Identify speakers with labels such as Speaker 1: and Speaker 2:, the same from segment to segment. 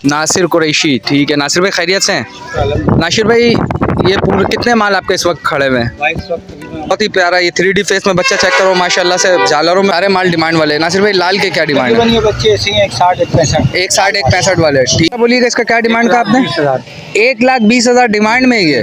Speaker 1: नासिर कुरैशी, ठीक है। नासिर भाई खैरियत से हैं? नासिर भाई ये पूरे कितने माल आपके इस वक्त खड़े हुए हैं? बहुत ही प्यारा ये 3D फेस में बच्चा चेक करो माशाल्लाह से, झालरों में सारे माल डिमांड वाले हैं। नासिर भाई लाल के क्या डिमांड है?
Speaker 2: ये बच्चे ऐसे हैं 160 165
Speaker 1: 160 165 वाले, ठीक है। बोलिएगा इसका क्या डिमांड का आपने? 1,20,000 डिमांड में ही है।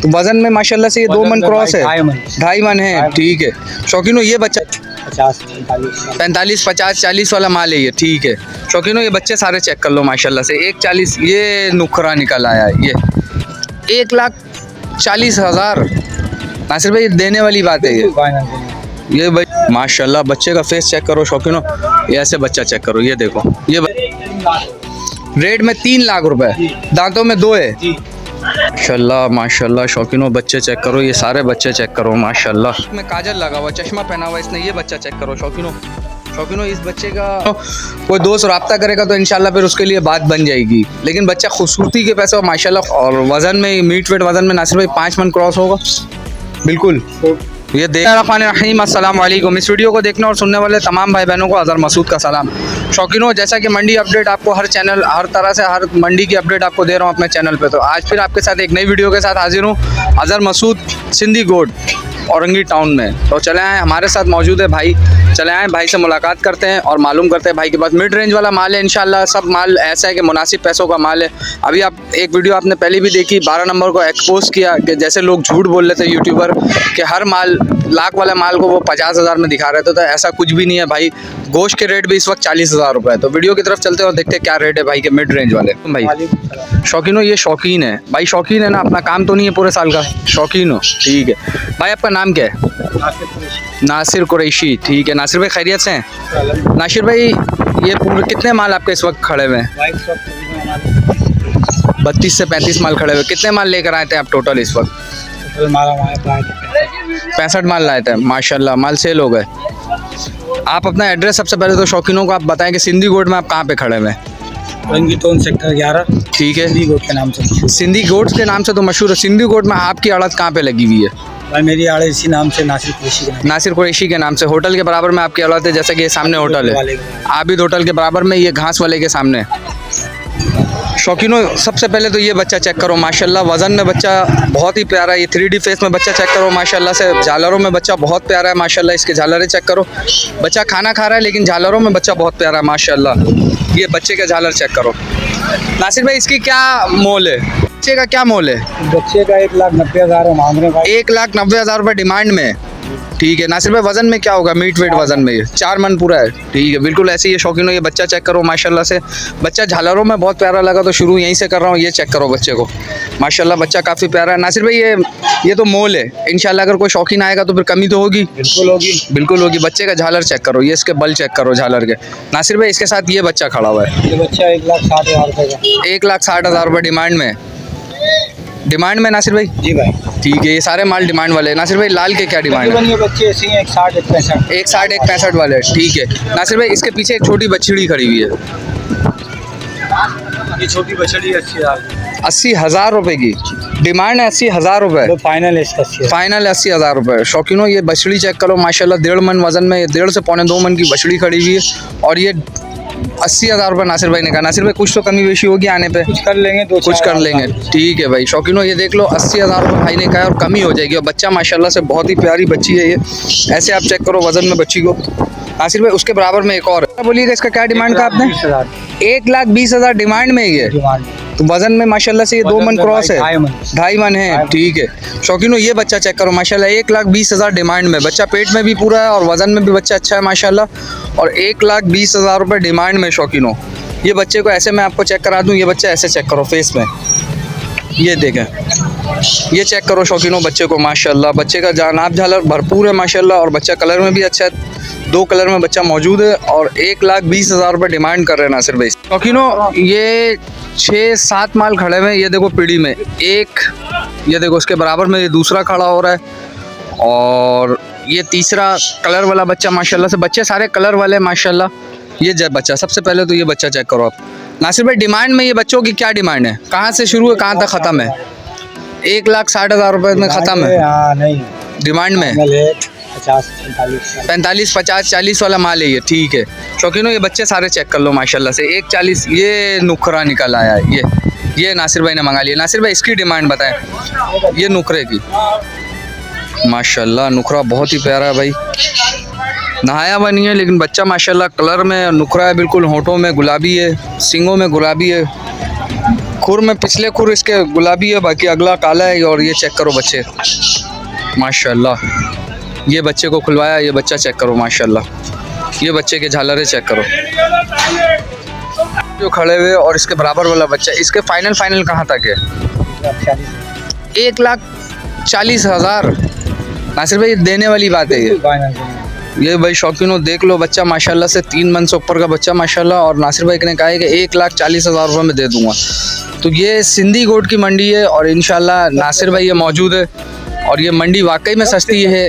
Speaker 1: तो वजन में माशाल्लाह से ये 2 मन क्रॉस है, 2.5 मन है, ठीक है। शौकीनो ये बच्चा 45 50 40 वाला माल है ये, ठीक है। शौकीनो ये बच्चे सारे चेक कर लो माशाल्लाह से। 1,40 ये नुखरा निकल आया है, ये 1,40,000। नासिर भाई देने वाली बात है ये भाई माशाल्लाह। बच्चे का फेस चेक करो शौकीनो, ये ऐसे बच्चा चेक करो, ये देखो ये रेट में 3 लाख रुपए, दांतों में 2 है। माशाल्लाह माशाल्लाह शौकीनो बच्चे चेक करो, ये सारे बच्चे चेक करो माशाल्लाह। में काजल लगा हुआ, चश्मा पहना हुआ इसने, ये बच्चा चेक करो शौकीनो। शौकीनो इस बच्चे का कोई दोस्त रब्ता करेगा तो इंशाल्लाह फिर उसके लिए बात बन जाएगी। लेकिन बच्चा खूबसूरती के पैसे माशाल्लाह, और वजन में मीट वेट वजन में नासिर भाई 5 मन क्रॉस होगा बिल्कुल। ये रहीम अस्सलाम वालेकुम। इस वीडियो को देखने और सुनने वाले तमाम भाई बहनों को अज़हर मसूद का सलाम। शौकीनों, जैसा कि मंडी अपडेट आपको हर चैनल हर तरह से हर मंडी की अपडेट आपको दे रहा हूँ अपने चैनल पे, तो आज फिर आपके साथ एक नई वीडियो के साथ हाजिर हूँ। अज़हर मसूद सिंधी गोड औरंगी टाउन में। तो चले आए, हमारे साथ मौजूद है भाई, चले आए भाई से मुलाकात करते हैं और मालूम करते हैं भाई के पास मिड रेंज वाला माल है। इंशाल्लाह सब माल ऐसा है कि मुनासिब पैसों का माल है। अभी आप एक वीडियो आपने पहले भी देखी, 12 नंबर को एक्सपोज किया कि जैसे लोग झूठ बोल रहे थे यूट्यूबर कि हर माल लाख वाले माल को वो 50,000 में दिखा रहे थे, तो ऐसा कुछ भी नहीं है भाई। गोश्त के रेट भी इस वक्त 40,000 रुपये है। तो वीडियो की तरफ चलते हैं और देखते हैं क्या रेट है भाई के मिड रेंज वाले। भाई शौकीनो ये शौकीन है भाई, शौकीन है ना, अपना काम तो नहीं है पूरे साल का, शौकीन हो, ठीक है। भाई आपका नाम क्या है? नासिर कुरैशी, ठीक है। नासिर भाई खैरियत से हैं? नासिर भाई ये पूरे कितने माल आपके इस वक्त खड़े हुए हैं? 32 से 35 माल खड़े हुए। कितने माल लेकर आए थे आप टोटल इस वक्त? 65 माल लाए थे माशाल्लाह, माल सेल हो गए। आप अपना एड्रेस सबसे पहले तो शौकीनों को आप बताएं कि सिंधी गोड में आप कहाँ पे खड़े हुए हैं?
Speaker 2: सेक्टर 11,
Speaker 1: ठीक है।
Speaker 2: सिंधी गोड के नाम से,
Speaker 1: सिंधी गोड्स के नाम से तो मशहूर है। सिंधी गोड में आपकी अड़त कहाँ पे लगी हुई है?
Speaker 2: भाई मेरी आड़े इसी नाम से, नासिर कुरैशी के नाम।
Speaker 1: नासिर कुरैशी के नाम से। होटल के बराबर में आपकी औलाद है, जैसे कि ये सामने होटल है, आबिद होटल के बराबर में, ये घास वाले के सामने। शौकीनों सबसे पहले तो ये बच्चा चेक करो माशाल्लाह, वज़न में बच्चा बहुत ही प्यारा है। ये 3D फेस में बच्चा चेक करो माशाल्लाह से, झालरों में बच्चा बहुत प्यारा है माशाल्लाह। इसके झालरें चेक करो, बच्चा खाना खा रहा है लेकिन झालरों में बच्चा बहुत प्यारा है माशाल्लाह। ये बच्चे का झालर चेक करो। नासिर भाई इसकी क्या मोल है? बच्चे का क्या मोल है?
Speaker 2: बच्चे का 1,90,000 मांग रहे हैं।
Speaker 1: 1,90,000 रुपये डिमांड में, ठीक है। नासिर भाई वजन में क्या होगा? मीट वेट वजन में ये 4 मन पूरा है, ठीक है। बिल्कुल ऐसे ही शौकीनों ये बच्चा चेक करो माशाल्लाह से। बच्चा झालरों में बहुत प्यारा लगा तो शुरू यहीं से कर रहा हूँ। ये चेक करो बच्चे को माशाल्लाह, बच्चा काफ़ी प्यारा है। नासिर भाई ये तो मोल है, इंशाल्लाह अगर कोई शौकीन आएगा तो फिर कमी तो होगी, बिल्कुल होगी, बिल्कुल होगी। बच्चे का झालर चेक करो, ये इसके बल चेक करो झालर के। नासिर भाई इसके साथ ये बच्चा खड़ा हुआ है,
Speaker 2: ये बच्चा 1,60,000 रुपये का।
Speaker 1: 1,60,000 रुपये डिमांड में, डिमांड में नासिर भाई, जी भाई, ठीक है। ये सारे माल डिमांड वाले हैं। नासिर भाई लाल के क्या डिमांड है?
Speaker 2: ये बच्चे ऐसे हैं 160 165
Speaker 1: 160 165 वाले, ठीक है। नासिर भाई इसके पीछे एक छोटी बछड़ी खड़ी हुई है,
Speaker 2: ये छोटी बछड़ी
Speaker 1: 80,000 रुपये की डिमांड है। 80,000 रुपये
Speaker 2: फाइनल है इसका,
Speaker 1: फाइनल 80,000 रुपये। शौकीनों ये बछड़ी चेक करो माशाल्लाह, 1.5 मन वजन में, 1.5 से पौने 2 मन की बछड़ी खड़ी हुई है। और ये 80,000 रुपये नासिर भाई ने कहा। नासिर भाई कुछ तो कमी बेशी होगी आने पे,
Speaker 2: कुछ कर लेंगे,
Speaker 1: कुछ कर लेंगे, ठीक है भाई। शौकीनों ये देख लो 80,000 रुपये भाई ने कहा और कमी हो जाएगी। और बच्चा माशाल्लाह से बहुत ही प्यारी बच्ची है ये, ऐसे आप चेक करो वजन में बच्ची को। नासिर भाई उसके बराबर में एक और बोलिएगा, इसका क्या डिमांड का आपने? 1,20,000 डिमांड में ही है। तो वजन में माशाल्लाह से ये 2 मन क्रॉस है, 2.5 मन है, ठीक है। शौकीनों ये बच्चा चेक करो माशाल्लाह, 1,20,000 डिमांड में, बच्चा पेट में भी पूरा है और वजन में भी बच्चा अच्छा है माशाल्लाह। और 1,20,000 रुपये डिमांड में। शौकीनों ये बच्चे को ऐसे मैं आपको चेक करा दूँ, ये बच्चा ऐसे चेक करो फेस में, ये देखें, ये चेक करो शौकीनों बच्चे को माशाल्लाह। बच्चे का नाप झालर भरपूर है माशाल्लाह और बच्चा कलर में भी अच्छा है, 2 कलर में बच्चा मौजूद है। और 1,20,000 रुपये डिमांड कर रहे हैं नासिर भाई। शौकीनों ये 6-7 माल खड़े हुए हैं, ये देखो पीढ़ी में एक, ये देखो उसके बराबर में ये दूसरा खड़ा हो रहा है और ये तीसरा कलर वाला बच्चा माशाल्लाह से। बच्चे सारे कलर वाले माशाल्लाह। ये बच्चा सबसे पहले तो ये बच्चा चेक करो आप। नासिर भाई डिमांड में ये बच्चों की क्या डिमांड है? कहाँ से शुरू है कहाँ तक ख़त्म है? 1,60,000 रुपये में ख़त्म है
Speaker 2: नहीं
Speaker 1: डिमांड में।
Speaker 2: 45
Speaker 1: 50 40 वाला माल है ये, ठीक है। शौकीनों ये बच्चे सारे चेक कर लो माशाल्लाह से। 140 ये नुखरा निकल आया है। ये नासिर भाई ने मंगा लिया। नासिर भाई इसकी डिमांड बताएं। ये नुखरे की माशाल्लाह नुखरा बहुत ही प्यारा है भाई, नहाया हुआ नहीं है लेकिन बच्चा माशाल्लाह कलर में नुखरा है, बिल्कुल होंठों में गुलाबी है, सींगों में गुलाबी है, खुर में पिछले खुर इसके गुलाबी है, बाकी अगला काला है। और ये चेक करो बच्चे माशाल्लाह, ये बच्चे को खुलवाया, ये बच्चा चेक करो माशाल्लाह, ये बच्चे के झालरे चेक करो जो खड़े हुए। और इसके बराबर वाला बच्चा, इसके फाइनल कहाँ तक है? 1,40,000। नासिर भाई देने वाली बात है ये भाई शौकीनों देख लो बच्चा माशाल्लाह से 3 मन से ऊपर का बच्चा माशाल्लाह। और नासिर भाई ने कहा है कि 1,40,000 रुपये में दे दूंगा। तो ये सिंधी गोट की मंडी है और इंशाल्लाह नासिर भाई ये मौजूद है और ये मंडी वाकई में सस्ती है,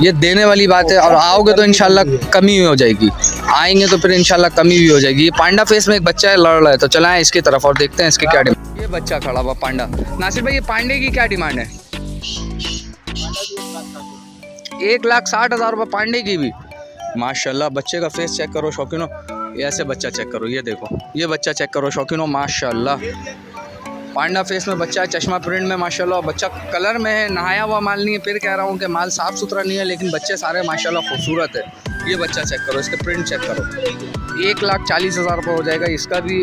Speaker 1: ये देने वाली बात है। और आओगे तो इंशाल्लाह कमी हो जाएगी, आएंगे तो फिर इंशाल्लाह कमी भी हो जाएगी। ये पांडा फेस में एक बच्चा है लड़ रहा है, तो चलाएं इसकी तरफ और देखते हैं इसकी क्या डिमांड। ये बच्चा खड़ा हुआ पांडा। नासिर भाई ये पांडे की क्या डिमांड है? 1,60,000 रुपये पांडे की भी माशाल्लाह। बच्चे का फेस चेक करो शौकीनों, ये ऐसे बच्चा चेक करो, ये देखो ये बच्चा चेक करो शौकीनों माशाल्लाह। पांडा फेस में बच्चा है, चश्मा प्रिंट में माशाल्लाह, बच्चा कलर में है, नहाया हुआ माल नहीं है। फिर कह रहा हूँ कि माल साफ़ सुथरा नहीं है लेकिन बच्चे सारे माशाल्लाह खूबसूरत है। ये बच्चा चेक करो, इसके प्रिंट चेक करो। 1,40,000 रुपये हो जाएगा इसका भी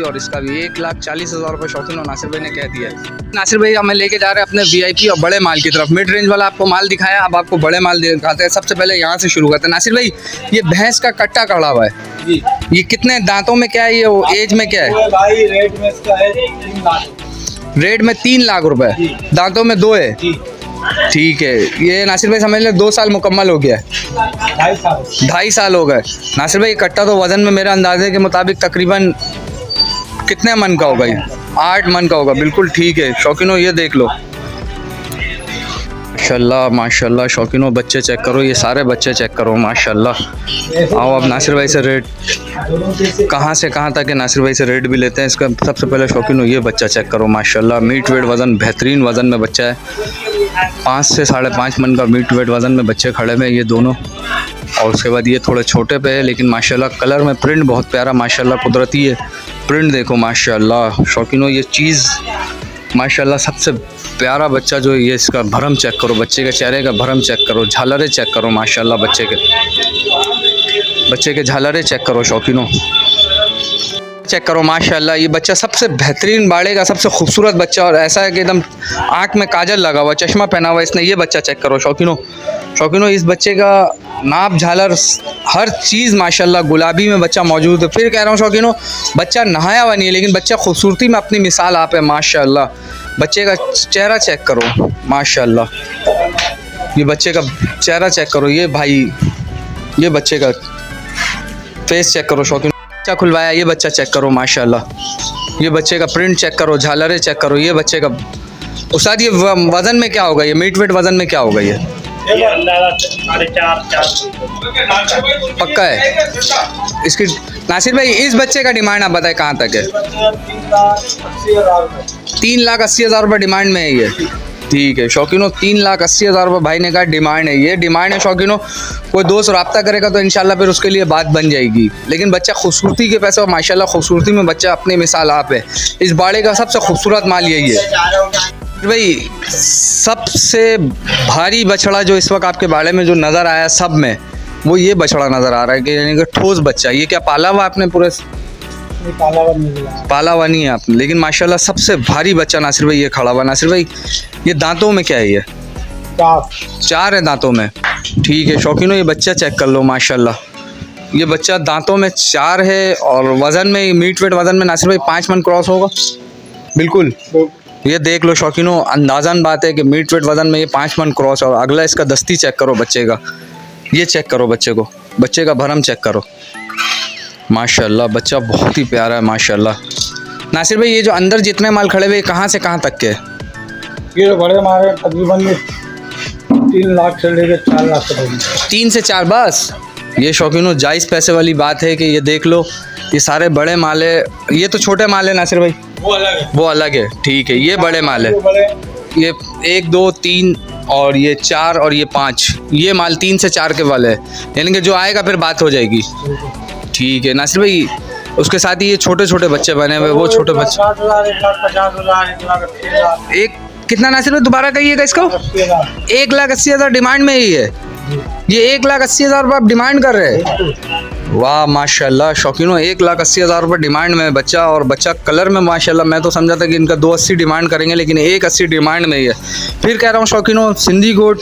Speaker 1: और इसका भी। 1,40,000 रुपये शौकीन और नासिर भाई ने कह दिया है। नासिर भाई हमें लेके जा रहे हैं अपने VIP और बड़े माल की तरफ। मिड रेंज वाला आपको माल दिखाया, अब आपको बड़े माल दिखाते हैं। सबसे पहले यहाँ से शुरू करते हैं। नासिर भाई ये भैंस का कट्टा कड़ा हुआ है
Speaker 2: जी,
Speaker 1: ये कितने दांतों में क्या है, ये एज में क्या है?
Speaker 2: भाई रेट में इसका है 3 लाख।
Speaker 1: रेट में 3 लाख रुपए, दांतों में 2 है। ठीक है, ये नासिर भाई समझ ले 2 साल मुकम्मल हो गया है, 2.5 साल हो गए। नासिर भाई कट्टा तो वजन में मेरे अंदाजे के मुताबिक तकरीबन कितने मन का होगा? ये 8 मन का होगा, बिल्कुल ठीक है शौकीनों। ये देख लो माशाल्लाह माशाल्लाह शौकीनों, बच्चे चेक करो, ये सारे बच्चे चेक करो माशाल्लाह। आओ अब नासिर भाई से रेट कहाँ से कहाँ तक है, नासिर भाई से रेट भी लेते हैं इसका। सबसे पहले शौकीनों ये बच्चा चेक करो माशाल्लाह, मीट वेट वज़न बेहतरीन वज़न में बच्चा है। 5 से 5.5 मन का मीट वेट वज़न में बच्चे खड़े में ये दोनों। और उसके बाद ये थोड़े छोटे पे है लेकिन माशाल्लाह कलर में प्रिंट बहुत प्यारा माशाल्लाह कुदरती है। प्रिंट देखो माशाल्लाह शौकीनों, ये चीज़ माशाल्लाह सबसे प्यारा बच्चा जो है, ये इसका भरम चेक करो, बच्चे के चेहरे का भरम चेक करो, झालरे चेक करो माशाल्लाह, बच्चे के झालरे चेक करो शौकीनों, चेक करो माशाल्लाह। ये बच्चा सबसे बेहतरीन बाड़े का सबसे खूबसूरत बच्चा और ऐसा है कि एकदम आँख में काजल लगा हुआ, चश्मा पहना हुआ इसने। ये बच्चा चेक करो शौकीनों, इस बच्चे का नाप झालर हर चीज़ माशाल्लाह गुलाबी में बच्चा मौजूद है। फिर कह रहा हूँ शौकीनों, बच्चा नहाया हुआ नहीं है लेकिन बच्चा खूबसूरती में अपनी मिसाल आप है माशाल्लाह। बच्चे का चेहरा चेक करो माशाल्लाह, ये बच्चे का चेहरा चेक करो। ये भाई ये बच्चे का फेस चेक करो शौकीन, बच्चा खुलवाया, ये बच्चा चेक करो माशाल्लाह। ये बच्चे का प्रिंट चेक करो, झालरे चेक करो। ये बच्चे का उस्ताद ये वज़न में क्या होगा, ये मीट वेट वज़न में क्या होगा? ये पक्का है इसकी। नासिर भाई इस बच्चे का डिमांड आप बताएं कहाँ तक है? 3,80,000 रुपये डिमांड में है ये। ठीक है शौकीनों, 3,80,000 रुपये भाई ने कहा डिमांड है। ये डिमांड है शौकीनों, कोई दोस्त रब्ता करेगा तो इंशाल्लाह फिर उसके लिए बात बन जाएगी। लेकिन बच्चा खूबसूरती के पैसे और माशाल्लाह खूबसूरती में बच्चा अपनी मिसाल आप है। इस बाड़े का सबसे खूबसूरत माल यही है भाई। सबसे भारी बछड़ा जो इस वक्त आपके बाड़े में जो नज़र आया सब में, वो ये बछड़ा नज़र आ रहा है कि यानी कि ठोस बच्चा। ये क्या पाला हुआ आपने? पूरे पाला हुआ नहीं है आपने, लेकिन माशाल्लाह सबसे भारी बच्चा नासिर भाई ये खड़ा हुआ। नासिर भाई ये दांतों में क्या है? ये 4 है दांतों में। ठीक है शौकीनों, ये बच्चा चेक कर लो माशाल्लाह, ये बच्चा दांतों में 4 है और वज़न में मीट वेट वज़न में नासिर भाई 5 मन क्रॉस होगा बिल्कुल। ये देख लो शौकीनों, अंदाज़न बात है कि मीट वेट वज़न में ये 5 मन क्रॉस। और अगला इसका दस्ती चेक करो बच्चे का, ये चेक करो बच्चे को, बच्चे का भरम चेक करो माशाल्लाह। बच्चा बहुत ही प्यारा है माशाल्लाह। नासिर भाई ये जो अंदर जितने माल खड़े हुए कहाँ से कहाँ तक के?
Speaker 2: ये तो बड़े माल है तकरीबन 3 लाख से लेकर 4 लाख तक।
Speaker 1: 3 से 4 बस। ये शौकीनों जायज़ पैसे वाली बात है कि ये देख लो, ये सारे बड़े माल है। ये तो छोटे माल है नासिर भाई, वो अलग है। ठीक है, ये बड़े माल है। ये 1 2 3 और ये 4 और ये 5, ये माल 3 से 4 के वाले है, यानी कि जो आएगा फिर बात हो जाएगी। ठीक है नासिर भाई, उसके साथ ही ये छोटे छोटे बच्चे बने हुए, वो छोटे बच्चे
Speaker 2: 60,000, 1,50,000, 1,80,000,
Speaker 1: एक कितना नासिर भाई दोबारा कहिएगा इसको?
Speaker 2: 80,000।
Speaker 1: 1,80,000 डिमांड में ही है, ये 1,80,000 रुपये आप डिमांड कर रहे हैं। वाह माशाल्लाह शौकीनों, 1,80,000 रुपये डिमांड में है बच्चा, और बच्चा कलर में माशाल्लाह, मैं तो समझा था कि इनका 280 डिमांड करेंगे, लेकिन 180 डिमांड में ही है। फिर कह रहा हूँ शौकीनों, सिंधी गोट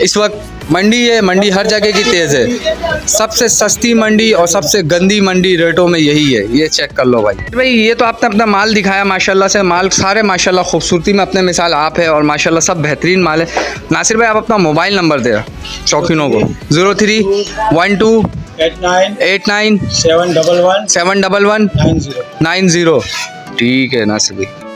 Speaker 1: इस वक्त मंडी है, मंडी हर जगह की तेज़ है, सबसे सस्ती मंडी और सबसे गंदी मंडी रेटों में यही है, ये चेक कर लो भाई। ये तो आपने अपना माल दिखाया माशाल्लाह से, माल सारे माशाल्लाह खूबसूरती में अपने मिसाल आप है, और माशाल्लाह सब बेहतरीन माल है। नासिर भाई आप अपना मोबाइल नंबर दे शौकीनों को। 0312
Speaker 2: 89
Speaker 1: 89
Speaker 2: 711
Speaker 1: 711
Speaker 2: 90।
Speaker 1: 90। ठीक है नासिर भाई।